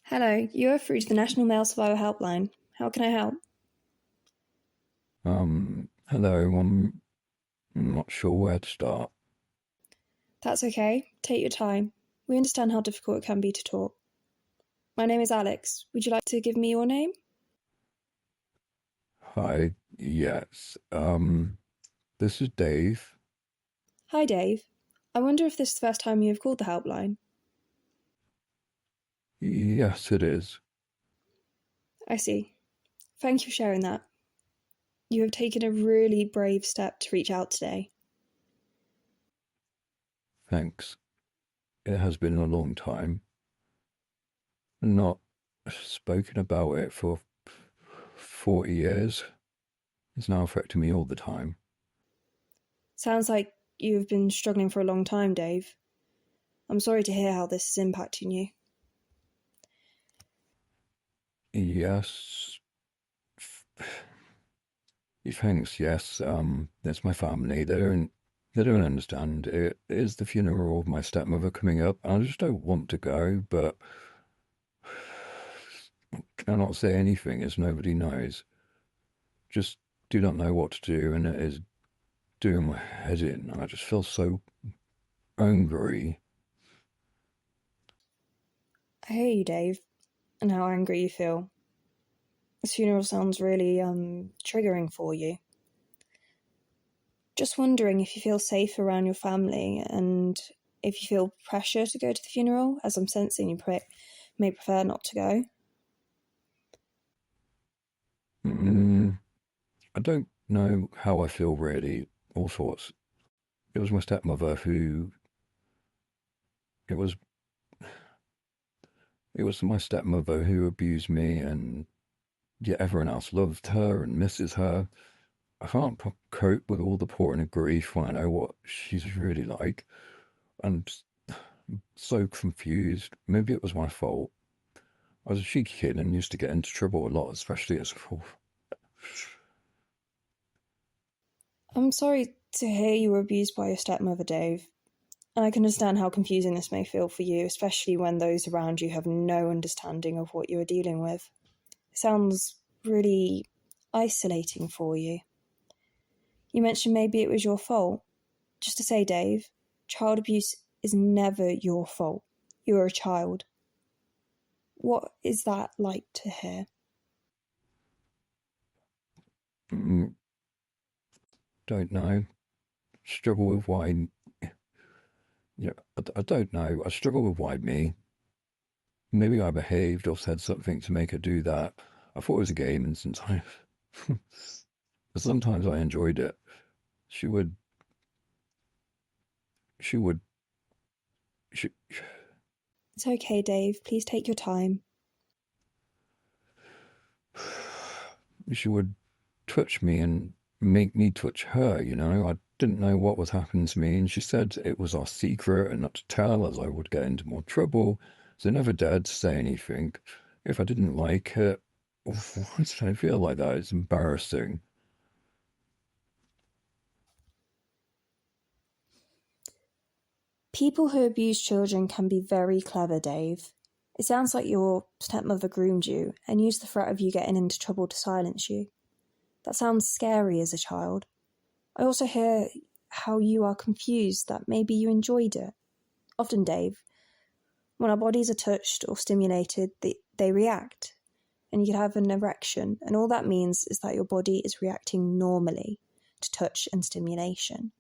Hello, you are through to the National Male Survivor Helpline. How can I help? Hello, I'm not sure where to start. That's okay. Take your time. We understand how difficult it can be to talk. My name is Alex. Would you like to give me your name? Hi, yes, this is Dave. Hi, Dave. I wonder if this is the first time you have called the helpline. Yes, it is. I see. Thank you for sharing that. You have taken a really brave step to reach out today. Thanks. It has been a long time. Not spoken about it for 40 years. It's now affecting me all the time. Sounds like you have been struggling for a long time, Dave. I'm sorry to hear how this is impacting you. Yes, thanks, yes, that's my family. They don't understand. It is the funeral of my stepmother coming up, and I just don't want to go, but cannot say anything as nobody knows. Just do not know what to do, and it is doing my head in. I just feel so angry. I hear you, Dave, and how angry you feel. This funeral sounds really triggering for you. Just wondering if you feel safe around your family and if you feel pressure to go to the funeral, as I'm sensing you may prefer not to go. Mm, I don't know how I feel really. All sorts. It was my stepmother who. It was. It was my stepmother who abused me, and yet everyone else loved her and misses her. I can't cope with all the porn and grief when I know what she's really like. I'm so confused. Maybe it was my fault. I was a cheeky kid and used to get into trouble a lot, especially at school. I'm sorry to hear you were abused by your stepmother, Dave. And I can understand how confusing this may feel for you, especially when those around you have no understanding of what you are dealing with. It sounds really isolating for you. You mentioned maybe it was your fault. Just to say, Dave, child abuse is never your fault. You are a child. What is that like to hear? Mm, don't know. Struggle with why. Yeah, I don't know. I struggle with why me. Maybe I behaved or said something to make her do that. I thought it was a game, and since I, sometimes I enjoyed it. She would, she would, she, It's okay, Dave. Please take your time. she would touch me and make me touch her. I didn't know what was happening to me, and she said it was our secret and not to tell, as I would get into more trouble. So I never dared to say anything. If I didn't like it, why did I feel like that? It's embarrassing. People who abuse children can be very clever, Dave. It sounds like your stepmother groomed you and used the threat of you getting into trouble to silence you. That sounds scary as a child. I also hear how you are confused that maybe you enjoyed it. Often, Dave, when our bodies are touched or stimulated, they react, and you can have an erection, and all that means is that your body is reacting normally to touch and stimulation.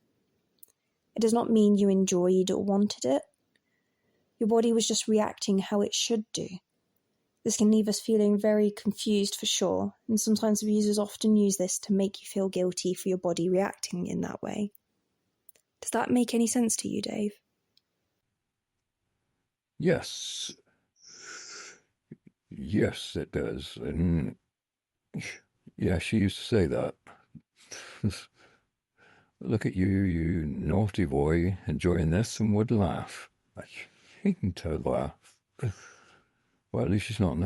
It does not mean you enjoyed or wanted it. Your body was just reacting how it should do. This can leave us feeling very confused for sure, and sometimes abusers often use this to make you feel guilty for your body reacting in that way. Does that make any sense to you, Dave? Yes, yes, it does. And yeah, she used to say that. Look at you, you naughty boy, enjoying this, and would laugh. I hate to laugh. Well, at least she's not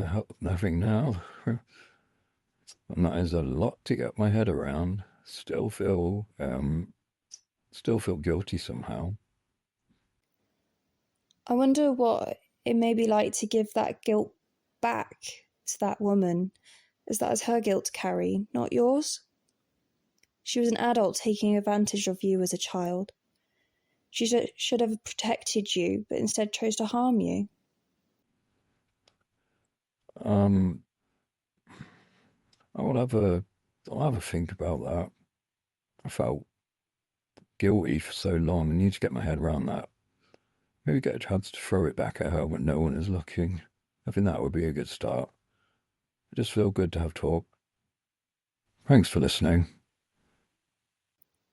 laughing now. And that is a lot to get my head around. Still feel guilty somehow. I wonder what it may be like to give that guilt back to that woman, as that is her guilt to carry, not yours. She was an adult taking advantage of you as a child. She should have protected you, but instead chose to harm you. Um, I'll have a think about that. I felt guilty for so long. I need to get my head around that. Maybe get a chance to throw it back at her when no one is looking. I think that would be a good start. I just feel good to have talk. Thanks for listening.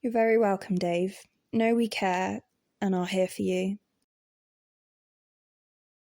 You're very welcome, Dave. Know we care and are here for you.